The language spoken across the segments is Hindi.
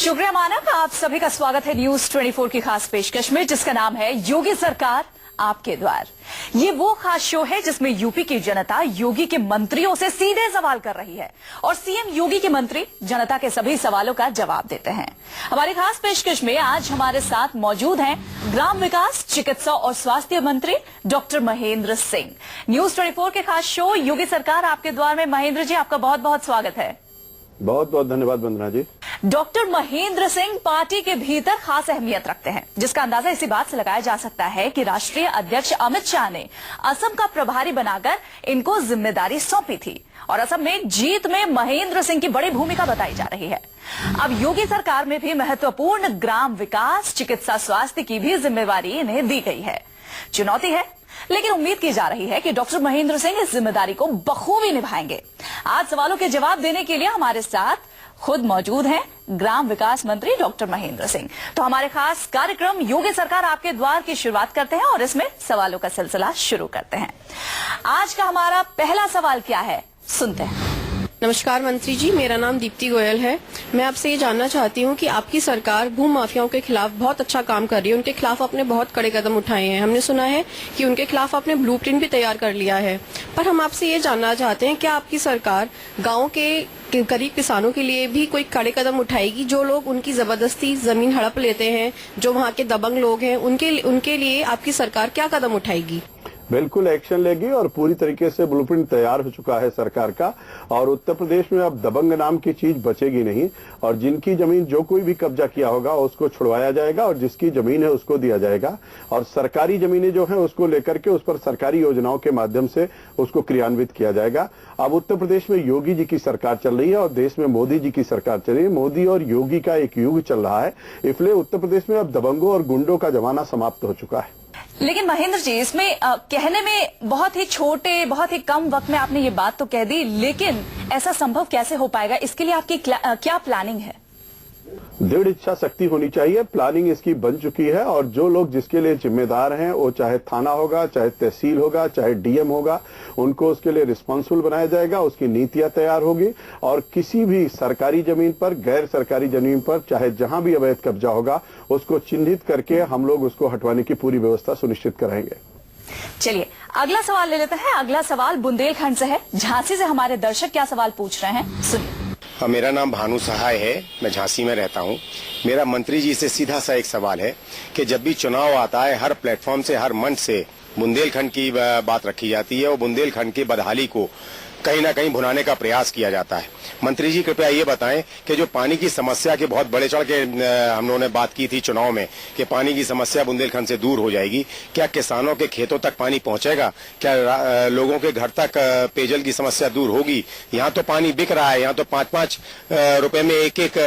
शुक्रिया मानक, आप सभी का स्वागत है न्यूज 24 की खास पेशकश में, जिसका नाम है योगी सरकार आपके द्वार। ये वो खास शो है जिसमें यूपी की जनता योगी के मंत्रियों से सीधे सवाल कर रही है और सीएम योगी के मंत्री जनता के सभी सवालों का जवाब देते हैं। हमारी खास पेशकश में आज हमारे साथ मौजूद हैं ग्राम विकास, चिकित्सा और स्वास्थ्य मंत्री डॉक्टर महेंद्र सिंह। न्यूज 24 के खास शो योगी सरकार आपके द्वार में महेंद्र जी, आपका बहुत बहुत स्वागत है। बहुत बहुत धन्यवाद वंदना जी। डॉक्टर महेंद्र सिंह पार्टी के भीतर खास अहमियत रखते हैं, जिसका अंदाजा इसी बात से लगाया जा सकता है कि राष्ट्रीय अध्यक्ष अमित शाह ने असम का प्रभारी बनाकर इनको जिम्मेदारी सौंपी थी और असम में जीत में महेंद्र सिंह की बड़ी भूमिका बताई जा रही है। अब योगी सरकार में भी महत्वपूर्ण ग्राम विकास, चिकित्सा, स्वास्थ्य की भी जिम्मेवारी इन्हें दी गई है। चुनौती है, लेकिन उम्मीद की जा रही है कि डॉक्टर महेंद्र सिंह इस जिम्मेदारी को बखूबी निभाएंगे। आज सवालों के जवाब देने के लिए हमारे साथ खुद मौजूद हैं ग्राम विकास मंत्री डॉक्टर महेंद्र सिंह। तो हमारे खास कार्यक्रम योगी सरकार आपके द्वार की शुरुआत करते हैं और इसमें सवालों का सिलसिला शुरू करते हैं। आज का हमारा पहला सवाल क्या है, सुनते हैं। नमस्कार मंत्री जी, मेरा नाम दीप्ति गोयल है। मैं आपसे ये जानना चाहती हूँ कि आपकी सरकार भू माफियाओं के खिलाफ बहुत अच्छा काम कर रही है। उनके खिलाफ आपने बहुत कड़े कदम उठाए हैं। हमने सुना है कि उनके खिलाफ आपने ब्लूप्रिंट भी तैयार कर लिया है। पर हम आपसे ये जानना चाहते हैं, क्या आपकी सरकार गाँव के गरीब किसानों के लिए भी कोई कड़े कदम उठाएगी? जो लोग उनकी जबरदस्ती जमीन हड़प लेते हैं, जो वहाँ के दबंग लोग हैं, उनके लिए आपकी सरकार क्या कदम उठाएगी? बिल्कुल एक्शन लेगी और पूरी तरीके से ब्लूप्रिंट तैयार हो चुका है सरकार का। और उत्तर प्रदेश में अब दबंग नाम की चीज बचेगी नहीं और जिनकी जमीन जो कोई भी कब्जा किया होगा उसको छुड़वाया जाएगा और जिसकी जमीन है उसको दिया जाएगा। और सरकारी जमीनें जो हैं उसको लेकर के उस पर सरकारी योजनाओं के माध्यम से उसको क्रियान्वित किया जाएगा। अब उत्तर प्रदेश में योगी जी की सरकार चल रही है और देश में मोदी जी की सरकार चल रही है। मोदी और योगी का एक युग चल रहा है, इसलिए उत्तर प्रदेश में अब दबंगों और गुंडों का जमाना समाप्त हो चुका है। लेकिन महेंद्र जी, इसमें कहने में बहुत ही छोटे, बहुत ही कम वक्त में आपने ये बात तो कह दी, लेकिन ऐसा संभव कैसे हो पाएगा? इसके लिए आपकी क्या प्लानिंग है? दृढ़ इच्छा शक्ति होनी चाहिए। प्लानिंग इसकी बन चुकी है और जो लोग जिसके लिए जिम्मेदार हैं, वो चाहे थाना होगा, चाहे तहसील होगा, चाहे डीएम होगा, उनको उसके लिए रिस्पांसिबल बनाया जाएगा। उसकी नीतियां तैयार होगी और किसी भी सरकारी जमीन पर, गैर सरकारी जमीन पर, चाहे जहां भी अवैध कब्जा होगा, उसको चिन्हित करके हम लोग उसको हटवाने की पूरी व्यवस्था सुनिश्चित कराएंगे। चलिए अगला सवाल ले लेते हैं। अगला सवाल बुंदेलखंड से है। झांसी से हमारे दर्शक क्या सवाल पूछ रहे हैं, सुनिए। मेरा नाम भानु सहाय है, मैं झांसी में रहता हूं। मेरा मंत्री जी से सीधा सा एक सवाल है कि जब भी चुनाव आता है, हर प्लेटफॉर्म से, हर मंच से बुंदेलखंड की बात रखी जाती है और बुंदेलखंड की बदहाली को कहीं ना कहीं भुनाने का प्रयास किया जाता है। मंत्री जी कृपया ये बताएं कि जो पानी की समस्या के बहुत बड़े चढ़ के हम लोगों ने बात की थी चुनाव में कि पानी की समस्या बुंदेलखंड से दूर हो जाएगी, क्या किसानों के खेतों तक पानी पहुंचेगा? क्या लोगों के घर तक पेयजल की समस्या दूर होगी? यहाँ तो पानी बिक रहा है, यहाँ तो 5-5 रुपए में एक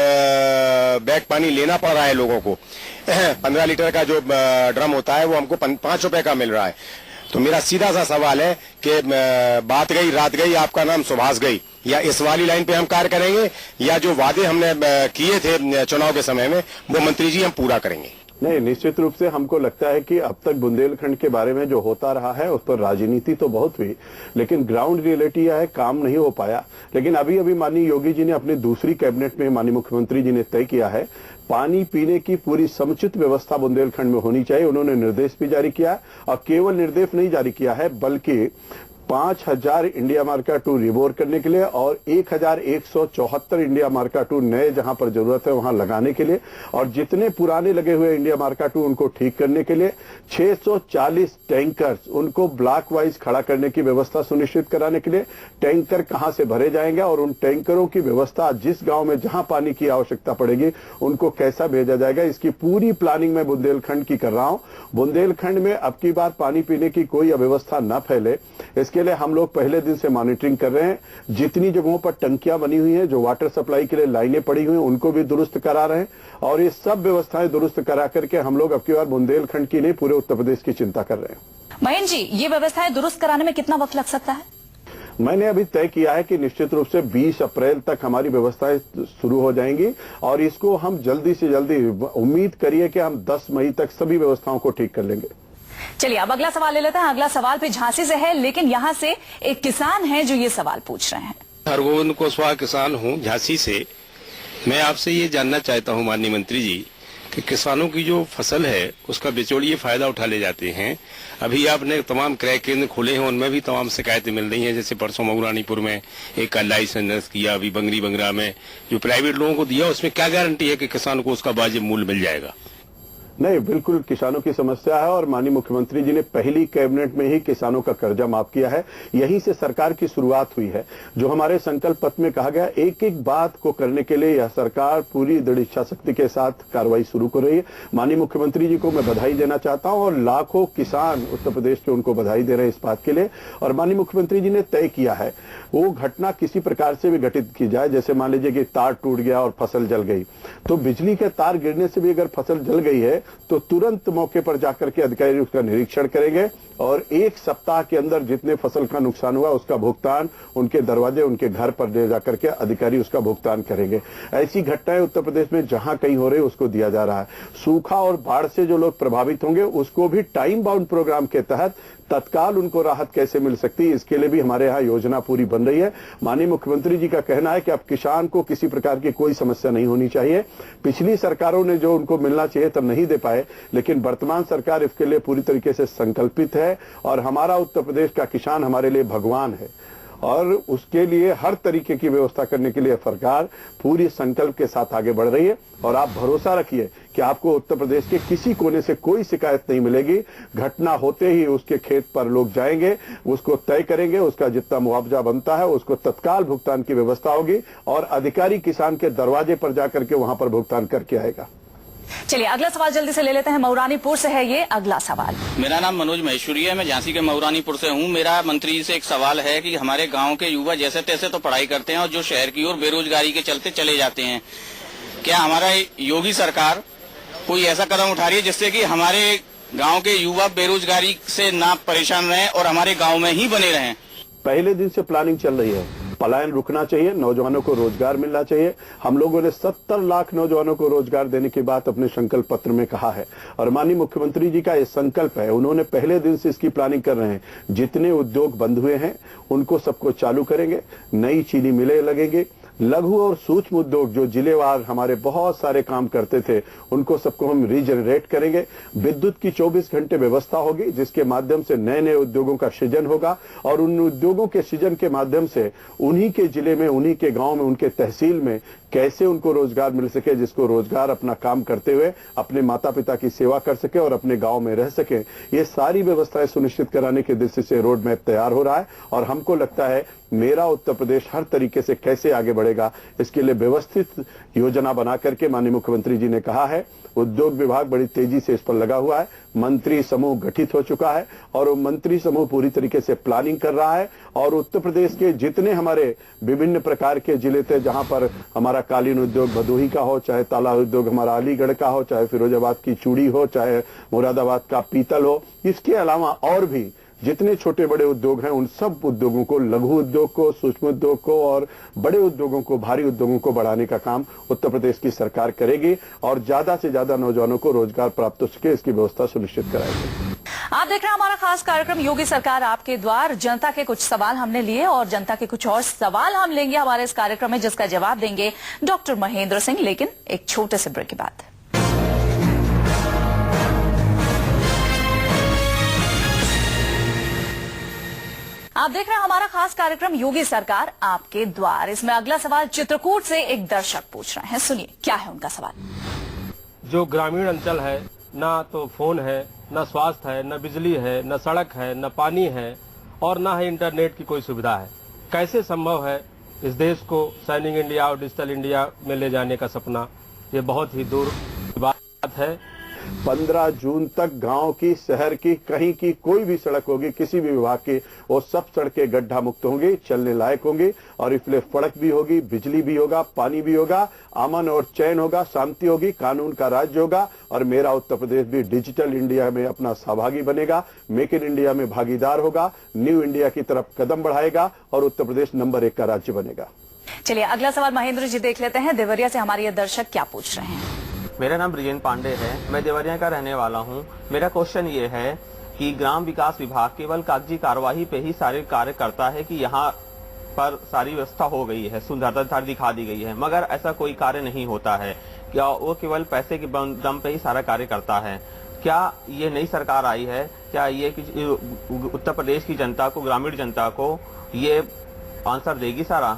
बैग पानी लेना पड़ रहा है लोगों को। 15 लीटर का जो ड्रम होता है वो हमको 5 रुपए का मिल रहा है। तो मेरा सीधा सा सवाल है कि बात गई रात गई, आपका नाम सुभाष गई, या इस वाली लाइन पे हम कार्य करेंगे या जो वादे हमने किए थे चुनाव के समय में वो मंत्री जी हम पूरा करेंगे? नहीं, निश्चित रूप से हमको लगता है कि अब तक बुंदेलखंड के बारे में जो होता रहा है उस पर राजनीति तो बहुत हुई, लेकिन ग्राउंड रियलिटी है, काम नहीं हो पाया। लेकिन अभी अभी माननीय योगी जी ने अपनी दूसरी कैबिनेट में माननीय मुख्यमंत्री जी ने तय किया है, पानी पीने की पूरी समुचित व्यवस्था बुंदेलखंड में होनी चाहिए। उन्होंने निर्देश भी जारी किया और केवल निर्देश नहीं जारी किया है बल्कि 5000 इंडिया मार्का 2 रिबोर करने के लिए और 1174 इंडिया मार्का 2 नए जहां पर जरूरत है वहां लगाने के लिए और जितने पुराने लगे हुए इंडिया मार्का 2 उनको ठीक करने के लिए 640 टैंकर्स उनको ब्लॉक वाइज खड़ा करने की व्यवस्था सुनिश्चित कराने के लिए टैंकर कहां से भरे जाएंगे और उन टैंकरों की व्यवस्था जिस गांव में जहां पानी की आवश्यकता पड़ेगी उनको कैसा भेजा जाएगा, इसकी पूरी प्लानिंग मैं बुंदेलखंड की कर रहा हूं। बुंदेलखंड में अब की बार पानी पीने की कोई अव्यवस्था न फैले, इसके लिए हम लोग पहले दिन से मॉनिटरिंग कर रहे हैं। जितनी जगहों पर टंकियां बनी हुई हैं, जो वाटर सप्लाई के लिए लाइनें पड़ी हुई हैं, उनको भी दुरुस्त करा रहे हैं और ये सब व्यवस्थाएं दुरुस्त करा करके हम लोग अब की बार बुंदेलखंड की नहीं पूरे उत्तर प्रदेश की चिंता कर रहे हैं। महेंद्र जी, ये व्यवस्थाएं दुरुस्त कराने में कितना वक्त लग सकता है? मैंने अभी तय किया है कि निश्चित रूप से 20 अप्रैल तक हमारी व्यवस्थाएं शुरू हो जाएंगी और इसको हम जल्दी से जल्दी, उम्मीद करिए कि हम 10 मई तक सभी व्यवस्थाओं को ठीक कर लेंगे। चलिए अब अगला सवाल ले लेते हैं। अगला सवाल भी झांसी से है, लेकिन यहाँ से एक किसान है जो ये सवाल पूछ रहे हैं। हरगोविंद कुशवाहा किसान हूँ झांसी से। मैं आपसे ये जानना चाहता हूँ माननीय मंत्री जी कि किसानों की जो फसल है उसका बिचौलिए फायदा उठा ले जाते हैं। अभी आपने तमाम क्रय केंद्र खोले हैं, उनमें भी तमाम शिकायतें मिल रही हैं। जैसे परसों मऊरानीपुर में एक का लाइसेंस किया, अभी बंगरी बंगरा में जो प्राइवेट लोगों को दिया, उसमें क्या गारंटी है कि किसान को उसका वाजिब मूल्य मिल जाएगा? नहीं, बिल्कुल किसानों की समस्या है और माननीय मुख्यमंत्री जी ने पहली कैबिनेट में ही किसानों का कर्जा माफ किया है। यहीं से सरकार की शुरुआत हुई है। जो हमारे संकल्प पत्र में कहा गया, एक एक बात को करने के लिए यह सरकार पूरी दृढ़ इच्छा शक्ति के साथ कार्रवाई शुरू कर रही है। माननीय मुख्यमंत्री जी को मैं बधाई देना चाहता हूं और लाखों किसान उत्तर प्रदेश के उनको बधाई दे रहे हैं इस बात के लिए। और माननीय मुख्यमंत्री जी ने तय किया है वो घटना किसी प्रकार से भी घटित की जाए, जैसे मान लीजिए कि तार टूट गया और फसल जल गई, तो बिजली के तार गिरने से भी अगर फसल जल गई है तो तुरंत मौके पर जाकर के अधिकारी उसका निरीक्षण करेंगे और एक सप्ताह के अंदर जितने फसल का नुकसान हुआ उसका भुगतान उनके दरवाजे, उनके घर पर ले जाकर के अधिकारी उसका भुगतान करेंगे। ऐसी घटनाएं उत्तर प्रदेश में जहां कहीं हो रही है उसको दिया जा रहा है। सूखा और बाढ़ से जो लोग प्रभावित होंगे उसको भी टाइम बाउंड प्रोग्राम के तहत तत्काल उनको राहत कैसे मिल सकती है, इसके लिए भी हमारे यहाँ योजना पूरी बन रही है। माननीय मुख्यमंत्री जी का कहना है कि अब किसान को किसी प्रकार की कोई समस्या नहीं होनी चाहिए। पिछली सरकारों ने जो उनको मिलना चाहिए तब नहीं दे पाए, लेकिन वर्तमान सरकार इसके लिए पूरी तरीके से संकल्पित है और हमारा उत्तर प्रदेश का किसान हमारे लिए भगवान है और उसके लिए हर तरीके की व्यवस्था करने के लिए सरकार पूरी संकल्प के साथ आगे बढ़ रही है। और आप भरोसा रखिए कि आपको उत्तर प्रदेश के किसी कोने से कोई शिकायत नहीं मिलेगी। घटना होते ही उसके खेत पर लोग जाएंगे, उसको तय करेंगे, उसका जितना मुआवजा बनता है उसको तत्काल भुगतान की व्यवस्था होगी और अधिकारी किसान के दरवाजे पर जाकर के वहां पर भुगतान करके आएगा। चलिए अगला सवाल जल्दी से ले लेते हैं। मऊरानीपुर से है ये अगला सवाल। मेरा नाम मनोज महेश्वरी है, मैं झांसी के मऊरानीपुर से हूँ। मेरा मंत्री जी से एक सवाल है कि हमारे गांव के युवा जैसे तैसे तो पढ़ाई करते हैं और जो शहर की ओर बेरोजगारी के चलते चले जाते हैं, क्या हमारा योगी सरकार कोई ऐसा कदम उठा रही है जिससे कि हमारे गाँव के युवा बेरोजगारी से ना परेशान रहें और हमारे गाँव में ही बने रहें? पहले दिन से प्लानिंग चल रही है। पलायन रुकना चाहिए, नौजवानों को रोजगार मिलना चाहिए। हम लोगों ने 70 लाख नौजवानों को रोजगार देने की बात अपने संकल्प पत्र में कहा है और माननीय मुख्यमंत्री जी का ये संकल्प है। उन्होंने पहले दिन से इसकी प्लानिंग कर रहे हैं। जितने उद्योग बंद हुए हैं उनको सबको चालू करेंगे, नई चीनी मिलें लगेंगे, लघु और सूक्ष्म उद्योग जो जिलेवार हमारे बहुत सारे काम करते थे उनको सबको हम रीजनरेट करेंगे। विद्युत की 24 घंटे व्यवस्था होगी जिसके माध्यम से नए नए उद्योगों का सृजन होगा और उन उद्योगों के सृजन के माध्यम से उन्हीं के जिले में, उन्हीं के गांव में, उनके तहसील में कैसे उनको रोजगार मिल सके, जिसको रोजगार अपना काम करते हुए अपने माता पिता की सेवा कर सके और अपने गांव में रह सके। ये सारी व्यवस्थाएं सुनिश्चित कराने की दृष्टि से रोड मैप तैयार हो रहा है और हमको लगता है मेरा उत्तर प्रदेश हर तरीके से कैसे आगे बढ़ेगा इसके लिए व्यवस्थित योजना बना करके माननीय मुख्यमंत्री जी ने कहा है। उद्योग विभाग बड़ी तेजी से इस पर लगा हुआ है, मंत्री समूह गठित हो चुका है और वो मंत्री समूह पूरी तरीके से प्लानिंग कर रहा है और उत्तर प्रदेश के जितने हमारे विभिन्न प्रकार के जिले थे जहां पर हमारा कालीन उद्योग भदोही का हो, चाहे ताला उद्योग हमारा अलीगढ़ का हो, चाहे फिरोजाबाद की चूड़ी हो, चाहे मुरादाबाद का पीतल हो, इसके अलावा और भी जितने छोटे बड़े उद्योग हैं उन सब उद्योगों को, लघु उद्योग को, सूक्ष्म उद्योग को और बड़े उद्योगों को, भारी उद्योगों को बढ़ाने का काम उत्तर प्रदेश की सरकार करेगी और ज्यादा से ज्यादा नौजवानों को रोजगार प्राप्त हो सके इसकी व्यवस्था सुनिश्चित कराएगी। आप देख रहे हैं हमारा खास कार्यक्रम योगी सरकार आपके द्वार। जनता के कुछ सवाल हमने लिए और जनता के कुछ और सवाल हम लेंगे हमारे इस कार्यक्रम में, जिसका जवाब देंगे डॉक्टर महेंद्र सिंह, लेकिन एक छोटे से ब्रेक के बाद। आप देख रहे हैं हमारा खास कार्यक्रम योगी सरकार आपके द्वार। इसमें अगला सवाल चित्रकूट से एक दर्शक पूछ रहे हैं, सुनिए क्या है उनका सवाल। जो ग्रामीण अंचल है, ना तो फोन है, न स्वास्थ्य है, न बिजली है, न सड़क है, न पानी है और न है इंटरनेट की कोई सुविधा है। कैसे संभव है इस देश को शाइनिंग इंडिया और डिजिटल इंडिया में ले जाने का सपना? ये बहुत ही दूर की बात है। 15 जून तक गांव की, शहर की, कहीं की कोई भी सड़क होगी किसी भी विभाग की, वो सब सड़कें गड्ढा मुक्त होंगी, चलने लायक होंगी और इसलिए सड़क भी होगी, बिजली भी होगा, पानी भी होगा, अमन और चैन होगा, शांति होगी, कानून का राज्य होगा और मेरा उत्तर प्रदेश भी डिजिटल इंडिया में अपना सहभागी बनेगा, मेक इन इंडिया में भागीदार होगा, न्यू इंडिया की तरफ कदम बढ़ाएगा और उत्तर प्रदेश नंबर 1 का राज्य बनेगा। चलिए अगला सवाल महेंद्र जी देख लेते हैं। देवरिया से हमारे ये दर्शक क्या पूछ रहे हैं। मेरा नाम ब्रिजेंद्र पांडे है, मैं देवरिया का रहने वाला हूं। मेरा क्वेश्चन ये है कि ग्राम विकास विभाग केवल कागजी कार्यवाही पे ही सारे कार्य करता है कि यहाँ पर सारी व्यवस्था हो गई है, सुंदरता दिखा दी गई है, मगर ऐसा कोई कार्य नहीं होता है। क्या वो केवल पैसे के दम पे ही सारा कार्य करता है? क्या ये नई सरकार आई है, क्या ये उत्तर प्रदेश की जनता को, ग्रामीण जनता को ये आंसर देगी सारा?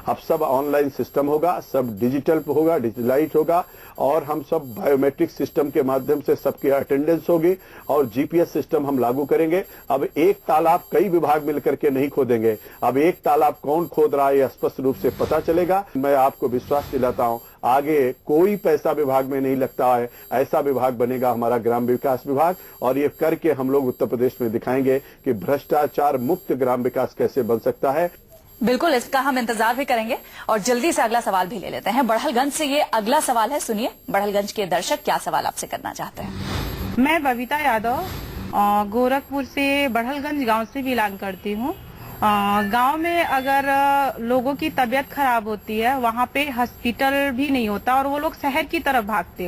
अब सब ऑनलाइन सिस्टम होगा, सब डिजिटल होगा, डिजिटलाइज होगा, और हम सब बायोमेट्रिक सिस्टम के माध्यम से सबकी अटेंडेंस होगी, और जीपीएस सिस्टम हम लागू करेंगे। अब एक तालाब कई विभाग मिलकर के नहीं खोदेंगे, अब एक तालाब कौन खोद रहा है यह स्पष्ट रूप से पता चलेगा। मैं आपको विश्वास दिलाता हूं, आगे कोई पैसा विभाग में नहीं लगता है, ऐसा विभाग बनेगा हमारा ग्राम विकास विभाग, और ये करके हम लोग उत्तर प्रदेश में दिखाएंगे कि भ्रष्टाचार मुक्त ग्राम विकास कैसे बन सकता है। बिल्कुल, इसका हम इंतजार भी करेंगे और जल्दी से अगला सवाल भी ले लेते हैं। बड़हलगंज से ये अगला सवाल है, सुनिए बड़हलगंज के दर्शक क्या सवाल आपसे करना चाहते हैं। मैं बबीता यादव गोरखपुर से बड़हलगंज गांव से बिलोंग करती हूँ। गांव में अगर लोगों की तबीयत खराब होती है, वहाँ पे हॉस्पिटल भी नहीं होता और वो लोग शहर की तरफ भागते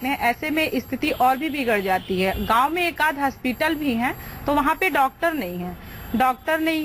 हैं। ऐसे में स्थिति और भी बिगड़ जाती है। गांव में एक आध हॉस्पिटल भी है तो वहाँ पे डॉक्टर नहीं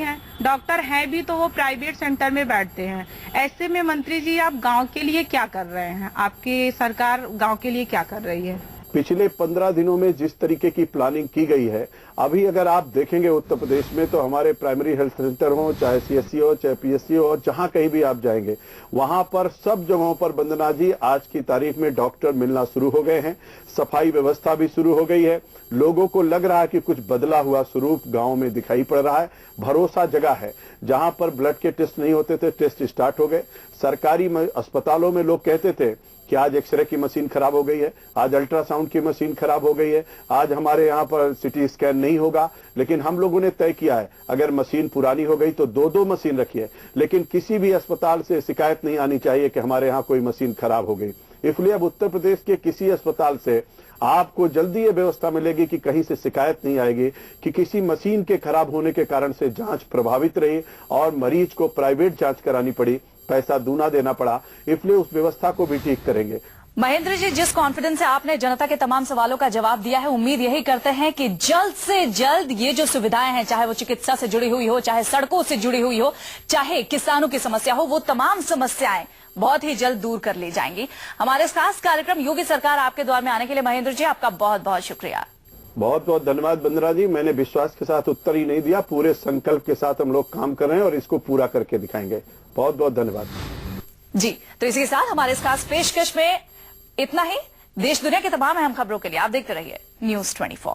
है, डॉक्टर है भी तो वो प्राइवेट सेंटर में बैठते हैं। ऐसे में मंत्री जी आप गांव के लिए क्या कर रहे हैं? आपकी सरकार गांव के लिए क्या कर रही है? पिछले 15 दिनों में जिस तरीके की प्लानिंग की गई है, अभी अगर आप देखेंगे उत्तर प्रदेश में तो हमारे प्राइमरी हेल्थ सेंटर हो, चाहे सीएससी हो, चाहे पीएससी हो, जहां कहीं भी आप जाएंगे वहां पर सब जगहों पर वंदना जी आज की तारीख में डॉक्टर मिलना शुरू हो गए हैं। सफाई व्यवस्था भी शुरू हो गई है। लोगों को लग रहा है कि कुछ बदला हुआ स्वरूप गांव में दिखाई पड़ रहा है। भरोसा जगह है। जहां पर ब्लड के टेस्ट नहीं होते थे, टेस्ट स्टार्ट हो गए। सरकारी अस्पतालों में लोग कहते थे कि आज एक्सरे की मशीन खराब हो गई है, आज अल्ट्रासाउंड की मशीन खराब हो गई है, आज हमारे यहाँ पर सिटी स्कैन नहीं होगा। लेकिन हम लोगों ने तय किया है, अगर मशीन पुरानी हो गई तो 2-2 मशीन रखिए, लेकिन किसी भी अस्पताल से शिकायत नहीं आनी चाहिए कि हमारे यहाँ कोई मशीन खराब हो गई। इसलिए अब उत्तर प्रदेश के किसी अस्पताल से आपको जल्दी ये व्यवस्था मिलेगी कि कहीं से शिकायत नहीं आएगी कि किसी मशीन के खराब होने के कारण से जांच प्रभावित रही और मरीज को प्राइवेट जांच करानी पड़ी, पैसा दूना देना पड़ा। इसलिए उस व्यवस्था को भी ठीक करेंगे। महेंद्र जी, जिस कॉन्फिडेंस से आपने जनता के तमाम सवालों का जवाब दिया है, उम्मीद यही करते हैं कि जल्द से जल्द ये जो सुविधाएं हैं, चाहे वो चिकित्सा से जुड़ी हुई हो, चाहे सड़कों से जुड़ी हुई हो, चाहे किसानों की समस्या हो, वो तमाम समस्याएं बहुत ही जल्द दूर कर ली जाएंगी। हमारे इस खास कार्यक्रम योगी सरकार आपके द्वार में आने के लिए महेंद्र जी आपका बहुत बहुत शुक्रिया। बहुत बहुत धन्यवाद वंदना जी। मैंने विश्वास के साथ उत्तर ही नहीं दिया, पूरे संकल्प के साथ हम लोग काम कर रहे हैं और इसको पूरा करके दिखाएंगे। बहुत बहुत धन्यवाद जी। तो इसी के साथ हमारे इस खास पेशकश में इतना ही। देश दुनिया की तमाम अहम खबरों के लिए आप देखते रहिए News 24।